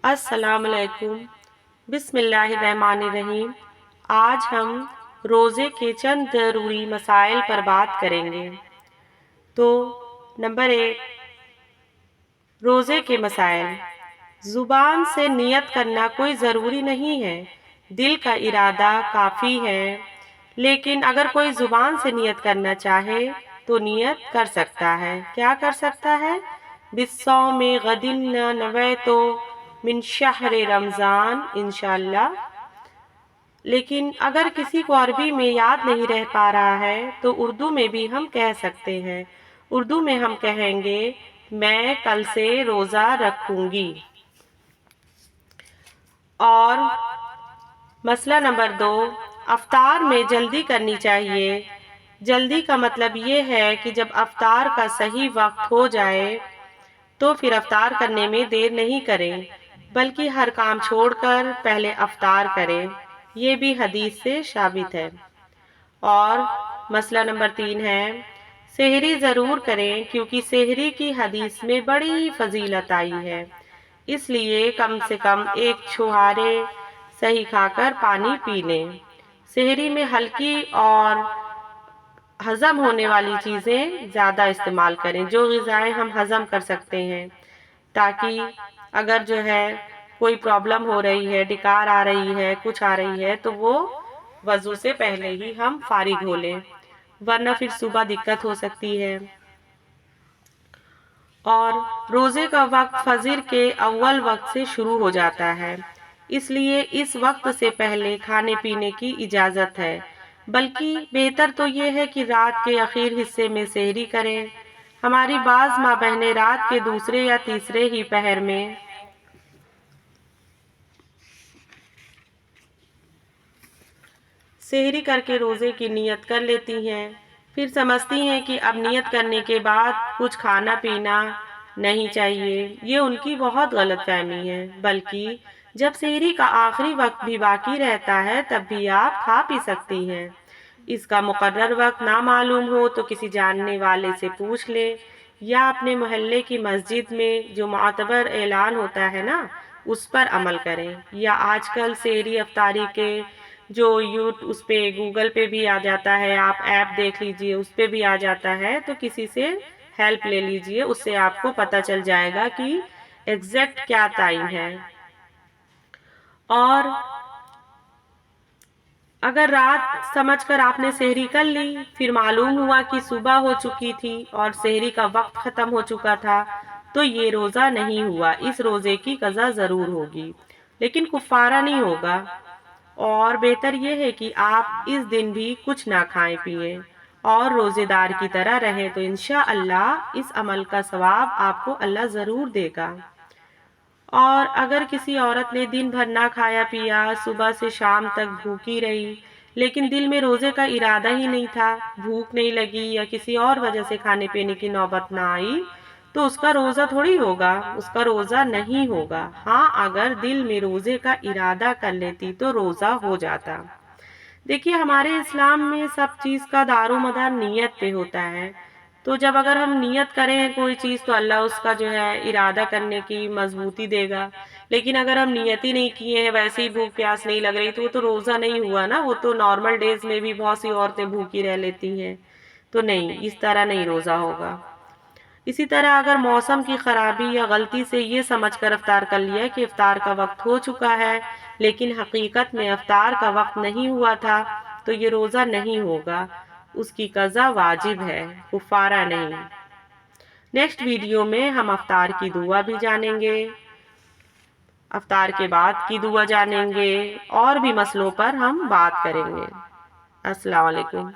السلام علیکم۔ بسم اللہ الرحمن الرحیم۔ آج ہم روزے کے چند ضروری مسائل پر بات کریں گے۔ تو نمبر 1، روزے کے مسائل۔ زبان سے نیت کرنا کوئی ضروری نہیں ہے، دل کا ارادہ کافی ہے۔ لیکن اگر کوئی زبان سے نیت کرنا چاہے تو نیت کر سکتا ہے۔ کیا کر سکتا ہے؟ بالصوم غد نویت من شہر رمضان انشاءاللہ۔ لیکن اگر کسی کو عربی میں یاد نہیں رہ پا رہا ہے تو اردو میں بھی ہم کہہ سکتے ہیں۔ اردو میں ہم کہیں گے میں کل سے روزہ رکھوں گی۔ اور مسئلہ نمبر 2، افطار میں جلدی کرنی چاہیے۔ جلدی کا مطلب یہ ہے کہ جب افطار کا صحیح وقت ہو جائے تو پھر افطار کرنے میں دیر نہیں کریں، بلکہ ہر کام چھوڑ کر پہلے افطار کریں۔ یہ بھی حدیث سے ثابت ہے۔ اور مسئلہ نمبر 3 ہے، سحری ضرور کریں کیونکہ سحری کی حدیث میں بڑی فضیلت آئی ہے، اس لیے کم سے کم ایک چھہارے صحیح کھا کر پانی پی لیں۔ سحری میں ہلکی اور ہضم ہونے والی چیزیں زیادہ استعمال کریں، جو غذائیں ہم ہضم کر سکتے ہیں، تاکہ اگر کوئی پرابلم ہو رہی ہے، ڈکار آ رہی ہے، کچھ آ رہی ہے تو وہ وضو سے پہلے ہی ہم فارغ ہو لیں، ورنہ پھر صبح دقت ہو سکتی ہے۔ اور روزے کا وقت فجر کے اول وقت سے شروع ہو جاتا ہے، اس لیے اس وقت سے پہلے کھانے پینے کی اجازت ہے، بلکہ بہتر تو یہ ہے کہ رات کے اخیر حصے میں سحری کریں۔ ہماری بعض ماں بہنیں رات کے دوسرے یا تیسرے ہی پہر میں سحری کر کے روزے کی نیت کر لیتی ہیں، پھر سمجھتی ہیں کہ اب نیت کرنے کے بعد کچھ کھانا پینا نہیں چاہیے۔ یہ ان کی بہت غلط فہمی ہے، بلکہ جب سحری کا آخری وقت بھی باقی رہتا ہے تب بھی آپ کھا پی سکتی ہیں۔ اس کا مقرر وقت نہ معلوم ہو تو کسی جاننے والے سے پوچھ لیں، یا اپنے محلے کی مسجد میں جو معتبر اعلان ہوتا ہے نا اس پر عمل کریں، یا آج کل سحری افطاری کے جو اس پہ گوگل پہ بھی آ جاتا ہے، آپ ایپ دیکھ لیجئے، اس پہ بھی آ جاتا ہے، تو کسی سے ہیلپ لے لیجئے، اس سے آپ کو پتہ چل جائے گا کہ ایگزیکٹ کیا ٹائم ہے۔ اور اگر رات سمجھ کر آپ نے سحری کر لی، پھر معلوم ہوا کہ صبح ہو چکی تھی اور سحری کا وقت ختم ہو چکا تھا، تو یہ روزہ نہیں ہوا، اس روزے کی قضا ضرور ہوگی، لیکن کفارہ نہیں ہوگا۔ اور بہتر یہ ہے کہ آپ اس دن بھی کچھ نہ کھائیں پیئیں اور روزے دار کی طرح رہیں، تو انشاءاللہ اس عمل کا ثواب آپ کو اللہ ضرور دے گا۔ اور اگر کسی عورت نے دن بھر نہ کھایا پیا، صبح سے شام تک بھوکی رہی، لیکن دل میں روزے کا ارادہ ہی نہیں تھا، بھوک نہیں لگی یا کسی اور وجہ سے کھانے پینے کی نوبت نہ آئی، تو اس کا روزہ تھوڑی ہوگا، اس کا روزہ نہیں ہوگا۔ ہاں، اگر دل میں روزے کا ارادہ کر لیتی تو روزہ ہو جاتا۔ دیکھیے، ہمارے اسلام میں سب چیز کا دار و مدار نیت پہ ہوتا ہے، تو جب اگر ہم نیت کریں کوئی چیز تو اللہ اس کا ارادہ کرنے کی مضبوطی دے گا، لیکن اگر ہم نیت ہی نہیں کیے ہیں، ویسے ہی بھوک پیاس نہیں لگ رہی، تو وہ تو روزہ نہیں ہوا نا، وہ تو نارمل ڈیز میں بھی بہت سی عورتیں بھوکی رہ لیتی ہیں، تو نہیں، اس طرح نہیں روزہ ہوگا۔ اسی طرح اگر موسم کی خرابی یا غلطی سے یہ سمجھ کر افطار کر لیا کہ افطار کا وقت ہو چکا ہے، لیکن حقیقت میں افطار کا وقت نہیں ہوا تھا، تو یہ روزہ نہیں ہوگا، اس کی قضا واجب ہے، کفارہ نہیں۔ نیکسٹ ویڈیو میں ہم افطار کی دعا بھی جانیں گے، افطار کے بعد کی دعا جانیں گے، اور بھی مسئلوں پر ہم بات کریں گے۔ السلام علیکم۔